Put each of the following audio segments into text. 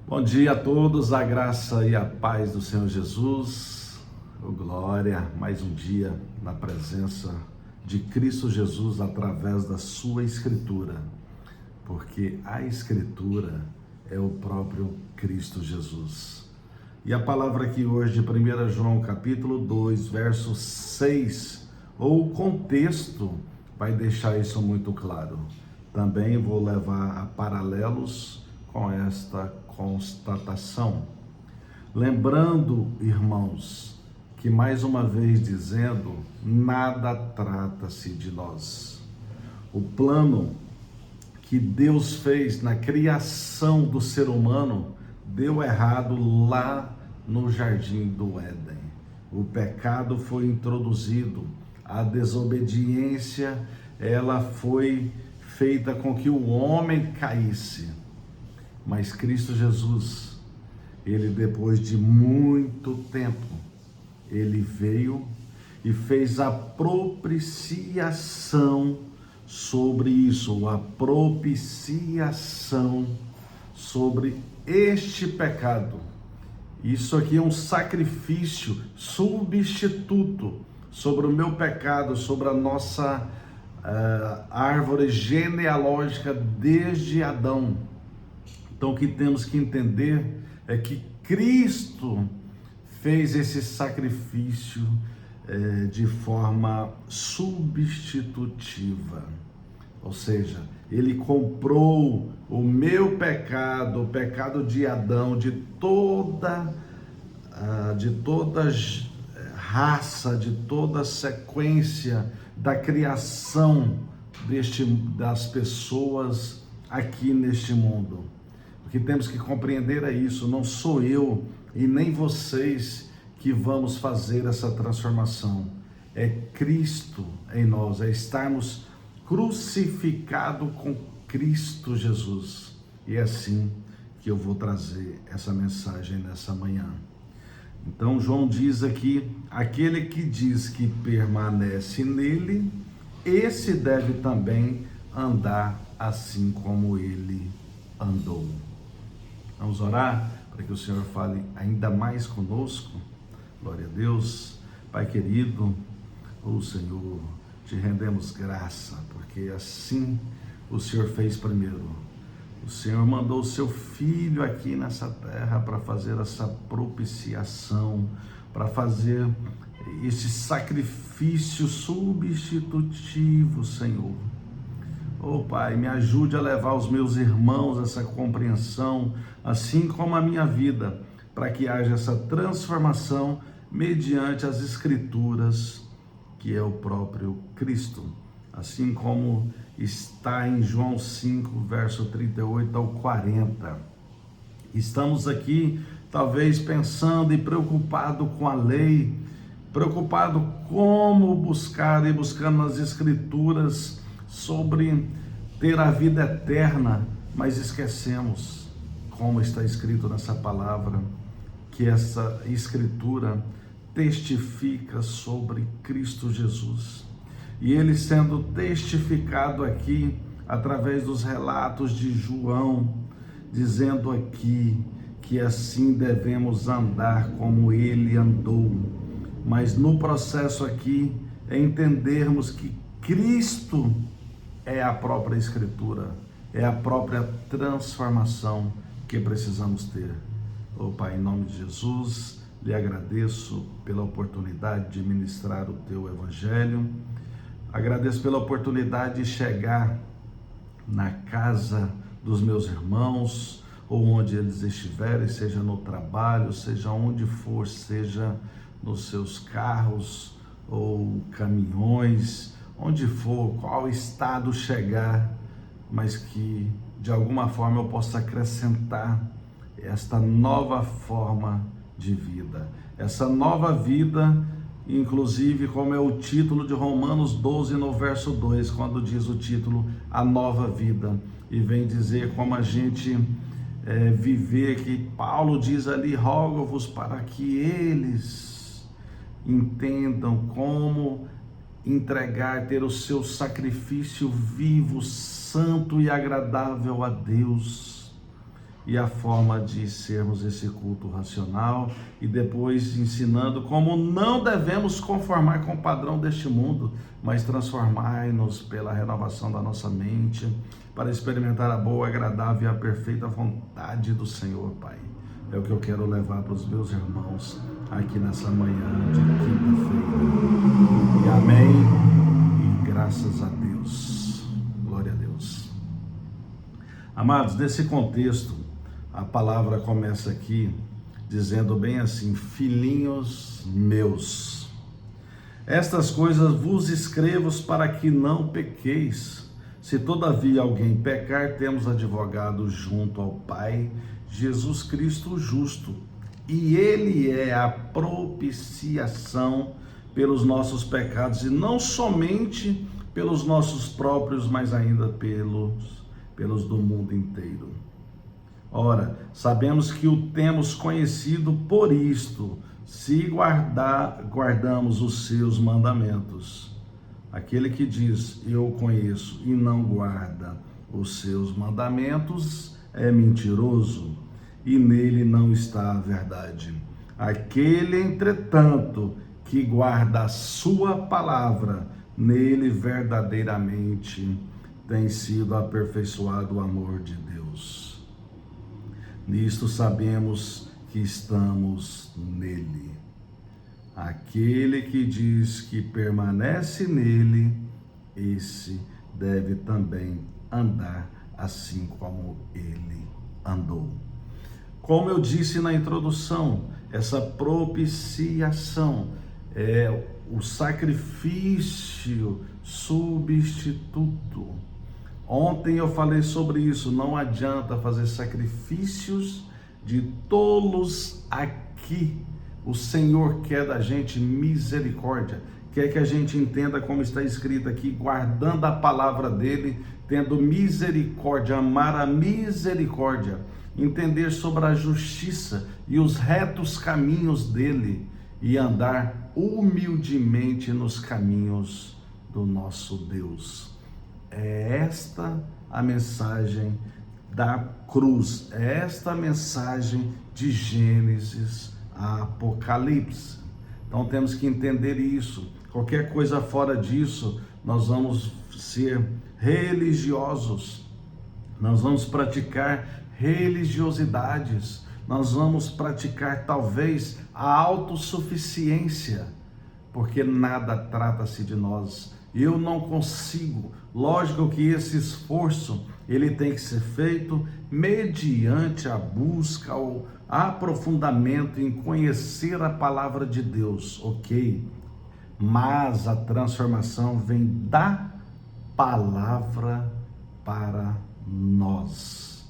Bom dia a todos, a graça e a paz do Senhor Jesus. Oh, glória, mais um dia na presença de Cristo Jesus através da sua Escritura, porque a Escritura é o próprio Cristo Jesus. E a palavra aqui hoje de 1 João capítulo 2, verso 6, ou o contexto vai deixar isso muito claro. Também vou levar a paralelos com esta constatação. Lembrando, irmãos, que mais uma vez dizendo, nada trata-se de nós. O plano que Deus fez na criação do ser humano deu errado lá no jardim do Éden. O pecado foi introduzido, a desobediência, ela foi feita com que o homem caísse. Mas Cristo Jesus, ele depois de muito tempo, ele veio e fez a propiciação sobre isso, a propiciação sobre este pecado. Isso aqui é um sacrifício substituto sobre o meu pecado, sobre a nossa árvore genealógica desde Adão. Então, o que temos que entender é que Cristo fez esse sacrifício de forma substitutiva. Ou seja, ele comprou o meu pecado, o pecado de Adão, de toda raça, de toda sequência da criação das pessoas aqui neste mundo. O que temos que compreender é isso, não sou eu e nem vocês que vamos fazer essa transformação. É Cristo em nós, é estarmos crucificados com Cristo Jesus. E é assim que eu vou trazer essa mensagem nessa manhã. Então João diz aqui, aquele que diz que permanece nele, esse deve também andar assim como ele andou. Vamos orar para que o Senhor fale ainda mais conosco. Glória a Deus. Pai querido, Senhor, te rendemos graça, porque assim o Senhor fez primeiro. O Senhor mandou o seu Filho aqui nessa terra para fazer essa propiciação, para fazer esse sacrifício substitutivo, Senhor. Oh Pai, me ajude a levar os meus irmãos essa compreensão, assim como a minha vida, para que haja essa transformação mediante as Escrituras, que é o próprio Cristo. Assim como está em João 5, verso 38 ao 40. Estamos aqui, talvez, pensando e preocupado com a lei, preocupado como buscar e buscando nas Escrituras sobre ter a vida eterna, mas esquecemos, como está escrito nessa palavra, que essa Escritura testifica sobre Cristo Jesus. E ele sendo testificado aqui, através dos relatos de João, dizendo aqui que assim devemos andar como ele andou. Mas no processo aqui, é entendermos que Cristo é a própria Escritura, é a própria transformação que precisamos ter. Oh Pai, em nome de Jesus, lhe agradeço pela oportunidade de ministrar o teu Evangelho, agradeço pela oportunidade de chegar na casa dos meus irmãos, ou onde eles estiverem, seja no trabalho, seja onde for, seja nos seus carros ou caminhões, onde for, qual estado chegar, mas que de alguma forma eu possa acrescentar esta nova forma de vida, essa nova vida, inclusive como é o título de Romanos 12 no verso 2, quando diz o título, a nova vida, e vem dizer como a gente viver, que Paulo diz ali, rogo-vos para que eles entendam como entregar, ter o seu sacrifício vivo, santo e agradável a Deus. e a forma de sermos esse culto racional, e depois ensinando como não devemos conformar com o padrão deste mundo, mas transformar-nos pela renovação da nossa mente, para experimentar a boa, agradável e a perfeita vontade do Senhor, Pai. É o que eu quero levar para os meus irmãos aqui nessa manhã de quinta-feira. E amém, e graças a Deus. Glória a Deus. Amados, nesse contexto, a palavra começa aqui dizendo bem assim: filhinhos meus, estas coisas vos escrevo para que não pequeis. Se todavia alguém pecar, temos advogado junto ao Pai, Jesus Cristo o justo, e ele é a propiciação pelos nossos pecados, e não somente pelos nossos próprios, mas ainda pelos do mundo inteiro. Ora, sabemos que o temos conhecido por isto, se guardamos os seus mandamentos. Aquele que diz, eu conheço, e não guarda os seus mandamentos, é mentiroso, e nele não está a verdade. Aquele, entretanto, que guarda a sua palavra, nele verdadeiramente tem sido aperfeiçoado o amor de Deus. Nisto sabemos que estamos nele. Aquele que diz que permanece nele, esse deve também andar assim como ele andou. Como eu disse na introdução, essa propiciação é o sacrifício substituto. Ontem eu falei sobre isso, não adianta fazer sacrifícios de tolos aqui. O Senhor quer da gente misericórdia, quer que a gente entenda como está escrito aqui, guardando a palavra dele, tendo misericórdia, amar a misericórdia, entender sobre a justiça e os retos caminhos dele e andar humildemente nos caminhos do nosso Deus. É esta a mensagem da cruz, é esta a mensagem de Gênesis a Apocalipse. Então temos que entender isso. Qualquer coisa fora disso, nós vamos ser religiosos, nós vamos praticar religiosidades, nós vamos praticar talvez a autossuficiência, porque nada trata-se de nós. Eu não consigo. Lógico que esse esforço ele tem que ser feito mediante a busca, o aprofundamento em conhecer a palavra de Deus, ok? Mas a transformação vem da palavra para nós.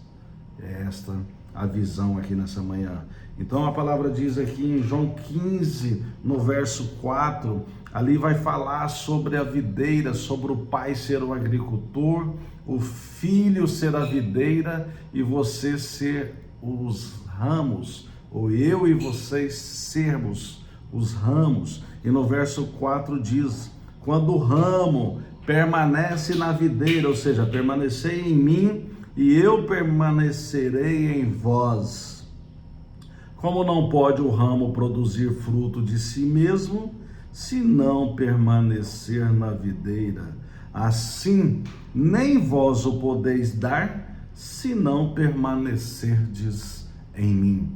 É esta a visão aqui nessa manhã. Então a palavra diz aqui em João 15, no verso 4, ali vai falar sobre a videira, sobre o pai ser o agricultor, o filho ser a videira e você ser os ramos, ou eu e vocês sermos os ramos. E no verso 4 diz, quando o ramo permanece na videira, ou seja, permanecei em mim e eu permanecerei em vós. Como não pode o ramo produzir fruto de si mesmo, se não permanecer na videira? Assim, nem vós o podeis dar, se não permanecerdes em mim.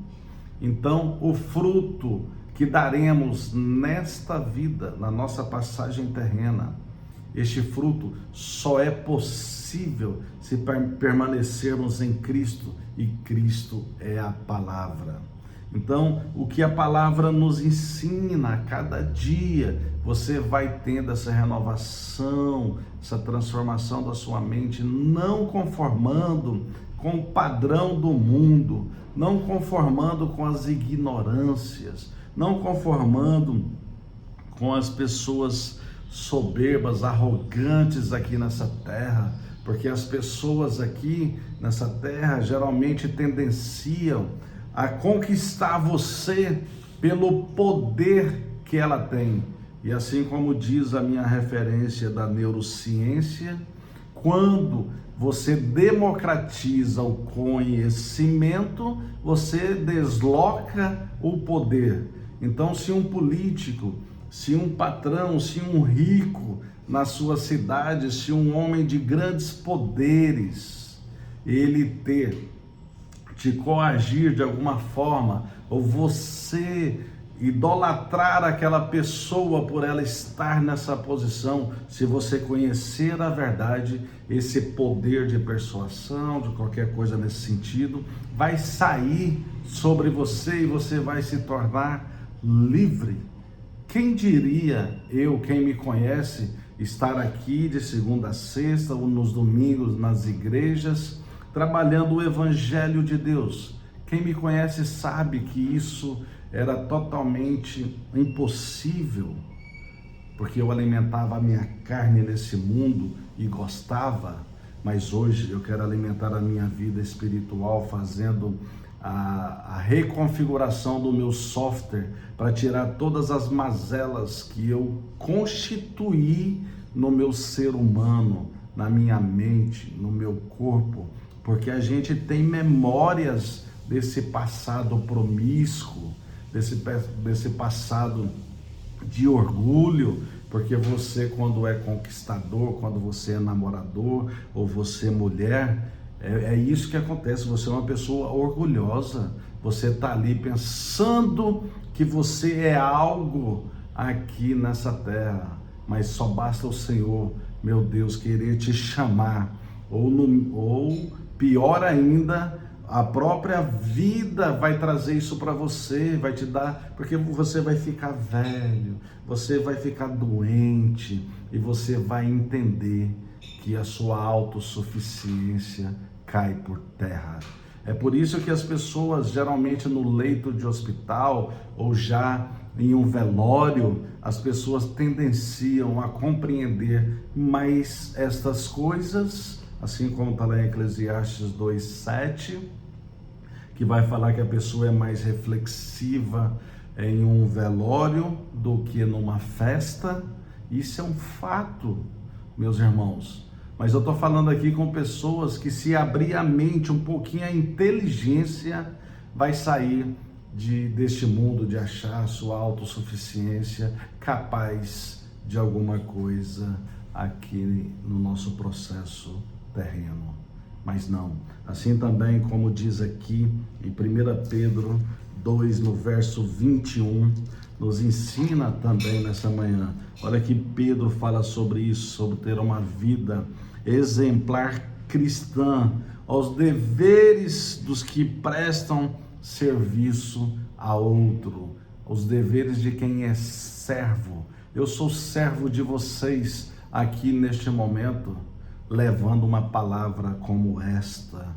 Então, o fruto que daremos nesta vida, na nossa passagem terrena, este fruto só é possível se permanecermos em Cristo, e Cristo é a palavra. Então, o que a palavra nos ensina a cada dia, você vai tendo essa renovação, essa transformação da sua mente, não conformando com o padrão do mundo, não conformando com as ignorâncias, não conformando com as pessoas soberbas, arrogantes aqui nessa terra, porque as pessoas aqui nessa terra geralmente tendenciam a conquistar você pelo poder que ela tem. E assim como diz a minha referência da neurociência, quando você democratiza o conhecimento, você desloca o poder. Então, se um político, se um patrão, se um rico na sua cidade, se um homem de grandes poderes, ele te coagir de alguma forma, ou você idolatrar aquela pessoa por ela estar nessa posição, se você conhecer a verdade, esse poder de persuasão, de qualquer coisa nesse sentido, vai sair sobre você e você vai se tornar livre. Quem diria eu, quem me conhece, estar aqui de segunda a sexta ou nos domingos nas igrejas, trabalhando o Evangelho de Deus? Quem me conhece sabe que isso era totalmente impossível, porque eu alimentava a minha carne nesse mundo e gostava, mas hoje eu quero alimentar a minha vida espiritual fazendo a reconfiguração do meu software para tirar todas as mazelas que eu constituí no meu ser humano, na minha mente, no meu corpo, porque a gente tem memórias desse passado promíscuo, desse passado de orgulho, porque você, quando é conquistador, quando você é namorador ou você é mulher, é isso que acontece. Você é uma pessoa orgulhosa, você está ali pensando que você é algo aqui nessa terra, mas só basta o Senhor, meu Deus, querer te chamar, ou pior ainda, a própria vida vai trazer isso para você, vai te dar, porque você vai ficar velho, você vai ficar doente e você vai entender que a sua autossuficiência cai por terra. É por isso que as pessoas, geralmente no leito de hospital ou já em um velório, as pessoas tendenciam a compreender mais estas coisas, assim como está lá em Eclesiastes 2:7, que vai falar que a pessoa é mais reflexiva em um velório do que numa festa. Isso é um fato, meus irmãos. Mas eu estou falando aqui com pessoas que, se abrir a mente um pouquinho, a inteligência vai sair deste mundo de achar a sua autossuficiência capaz de alguma coisa aqui no nosso processo terreno. Mas não, assim também como diz aqui em 1 Pedro 2, no verso 21, nos ensina também nessa manhã. Olha que Pedro fala sobre isso, sobre ter uma vida exemplar cristã, aos deveres dos que prestam serviço a outro, os deveres de quem é servo. Eu sou servo de vocês aqui neste momento, levando uma palavra como esta,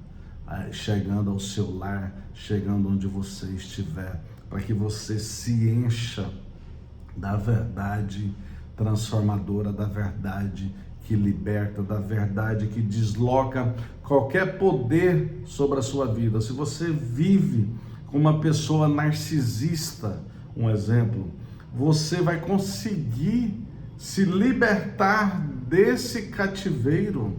chegando ao seu lar, chegando onde você estiver, para que você se encha da verdade transformadora, da verdade que liberta, da verdade que desloca qualquer poder sobre a sua vida. Se você vive com uma pessoa narcisista, um exemplo, você vai conseguir se libertar desse cativeiro.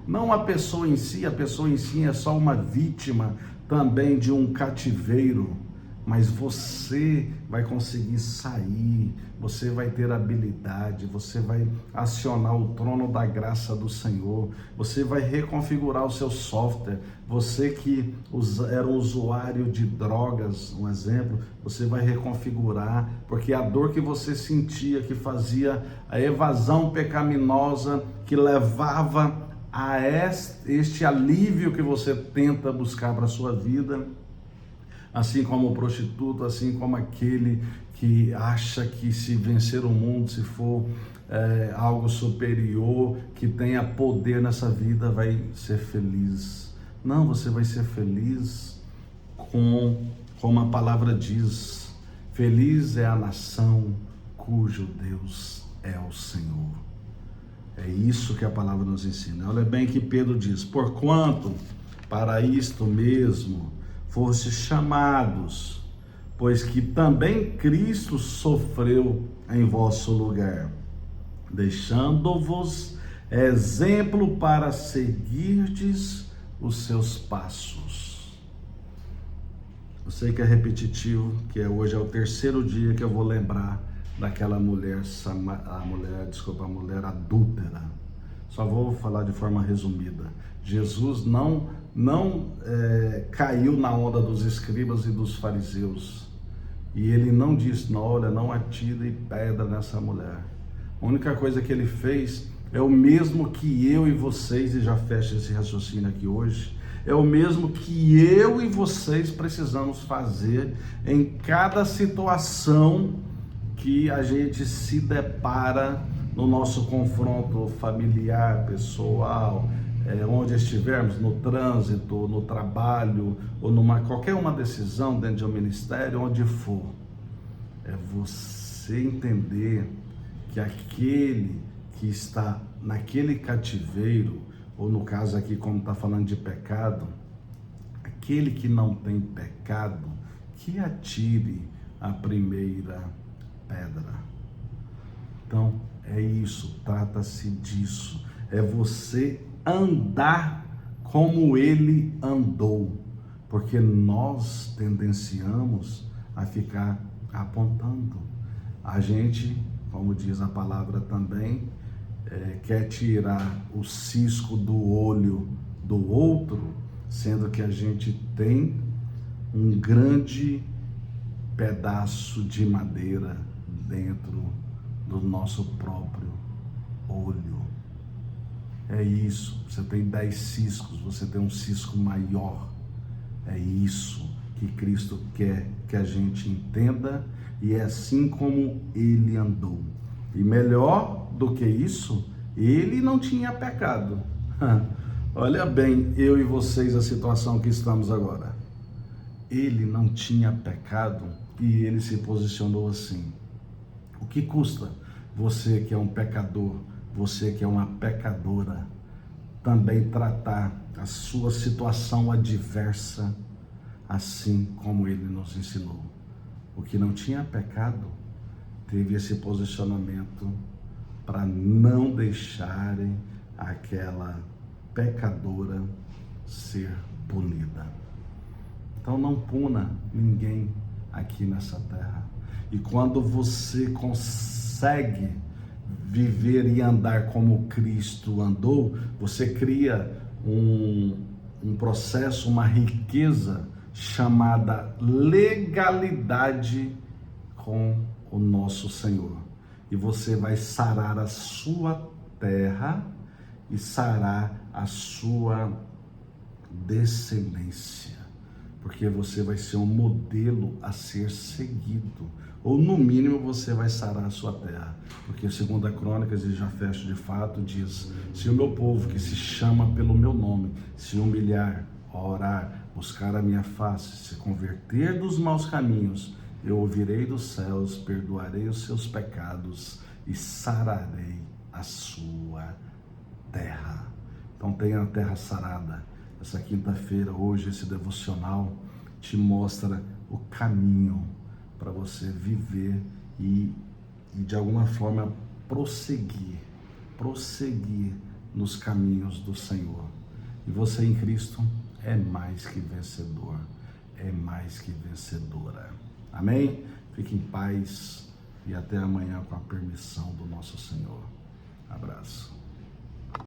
Não a pessoa em si é só uma vítima também de um cativeiro, mas você vai conseguir sair, você vai ter habilidade, você vai acionar o trono da graça do Senhor, você vai reconfigurar o seu software. Você que era um usuário de drogas, um exemplo, você vai reconfigurar, porque a dor que você sentia, que fazia a evasão pecaminosa, que levava a este alívio que você tenta buscar para a sua vida, assim como o prostituto, assim como aquele que acha que se vencer o mundo, se for algo superior, que tenha poder nessa vida, vai ser feliz. Não, você vai ser feliz como a palavra diz: feliz é a nação cujo Deus é o Senhor. É isso que a palavra nos ensina. Olha bem que Pedro diz: porquanto para isto mesmo fostes chamados, pois que também Cristo sofreu em vosso lugar, deixando-vos exemplo para seguirdes os seus passos. Eu sei que é repetitivo, que hoje é o terceiro dia que eu vou lembrar daquela mulher, a mulher adúltera. Só vou falar de forma resumida. Jesus não caiu na onda dos escribas e dos fariseus. E ele não disse, não, olha, não atire pedra nessa mulher. A única coisa que ele fez é o mesmo que eu e vocês, e já fecha esse raciocínio aqui hoje, é o mesmo que eu e vocês precisamos fazer em cada situação que a gente se depara no nosso confronto familiar, pessoal, onde estivermos, no trânsito, no trabalho, ou qualquer uma decisão dentro de um ministério, onde for. É você entender que aquele que está naquele cativeiro, ou no caso aqui, como está falando de pecado, aquele que não tem pecado, que atire a primeira pedra. Então, é isso, trata-se disso. É você andar como ele andou, porque nós tendenciamos a ficar apontando. A gente, como diz a palavra também, quer tirar o cisco do olho do outro, sendo que a gente tem um grande pedaço de madeira dentro do nosso próprio olho. É isso, você tem 10 ciscos, você tem um cisco maior. É isso que Cristo quer que a gente entenda, e é assim como ele andou. E melhor do que isso, ele não tinha pecado. Olha bem, eu e vocês, a situação que estamos agora. Ele não tinha pecado e ele se posicionou assim. O que custa você que é um pecador, você que é uma pecadora, também tratar a sua situação adversa assim como ele nos ensinou? O que não tinha pecado teve esse posicionamento para não deixarem aquela pecadora ser punida. Então não puna ninguém aqui nessa terra. E quando você consegue viver e andar como Cristo andou, você cria um processo, uma riqueza chamada legalidade com o nosso Senhor. E você vai sarar a sua terra e sarar a sua descendência, porque você vai ser um modelo a ser seguido, ou no mínimo você vai sarar a sua terra, porque segundo a Crônicas, e já fecho de fato, diz: se o meu povo que se chama pelo meu nome se humilhar, orar, buscar a minha face, se converter dos maus caminhos, eu ouvirei dos céus, perdoarei os seus pecados e sararei a sua terra. Então tenha a terra sarada. Essa quinta-feira, hoje, esse devocional te mostra o caminho para você viver e de alguma forma prosseguir nos caminhos do Senhor. E você em Cristo é mais que vencedor, é mais que vencedora. Amém? Fique em paz e até amanhã com a permissão do nosso Senhor. Abraço.